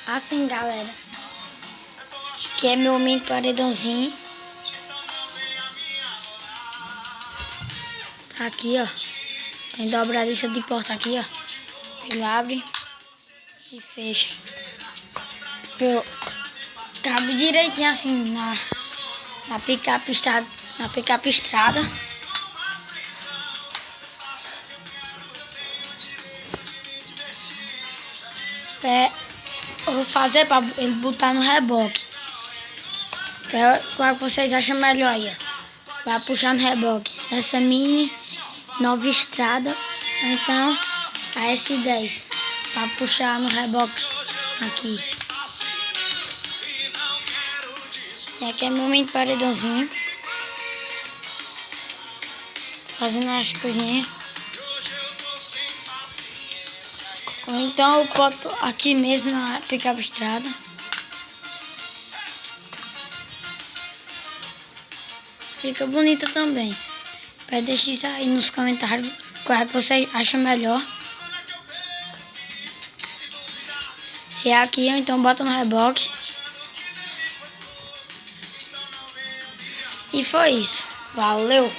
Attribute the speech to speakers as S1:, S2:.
S1: Assim, galera, que é meu mini paredãozinho. Tá aqui, ó. Tem dobradiça de porta aqui, ó. Ele abre e fecha. Cabe direitinho assim na picape estrada. Na picape estrada. Eu vou fazer pra ele botar no reboque. Qual que vocês acham melhor aí, ó? Vai puxar no reboque. Essa mini nova estrada. Então a S10. Pra puxar no reboque aqui. E aqui é meu mini paredãozinho. Fazendo as coisinhas. Ou então eu boto aqui mesmo na picape estrada. Fica bonita também. Deixa isso aí nos comentários qual é que você acha melhor. Se é aqui, ou então bota no reboque. E foi isso. Valeu!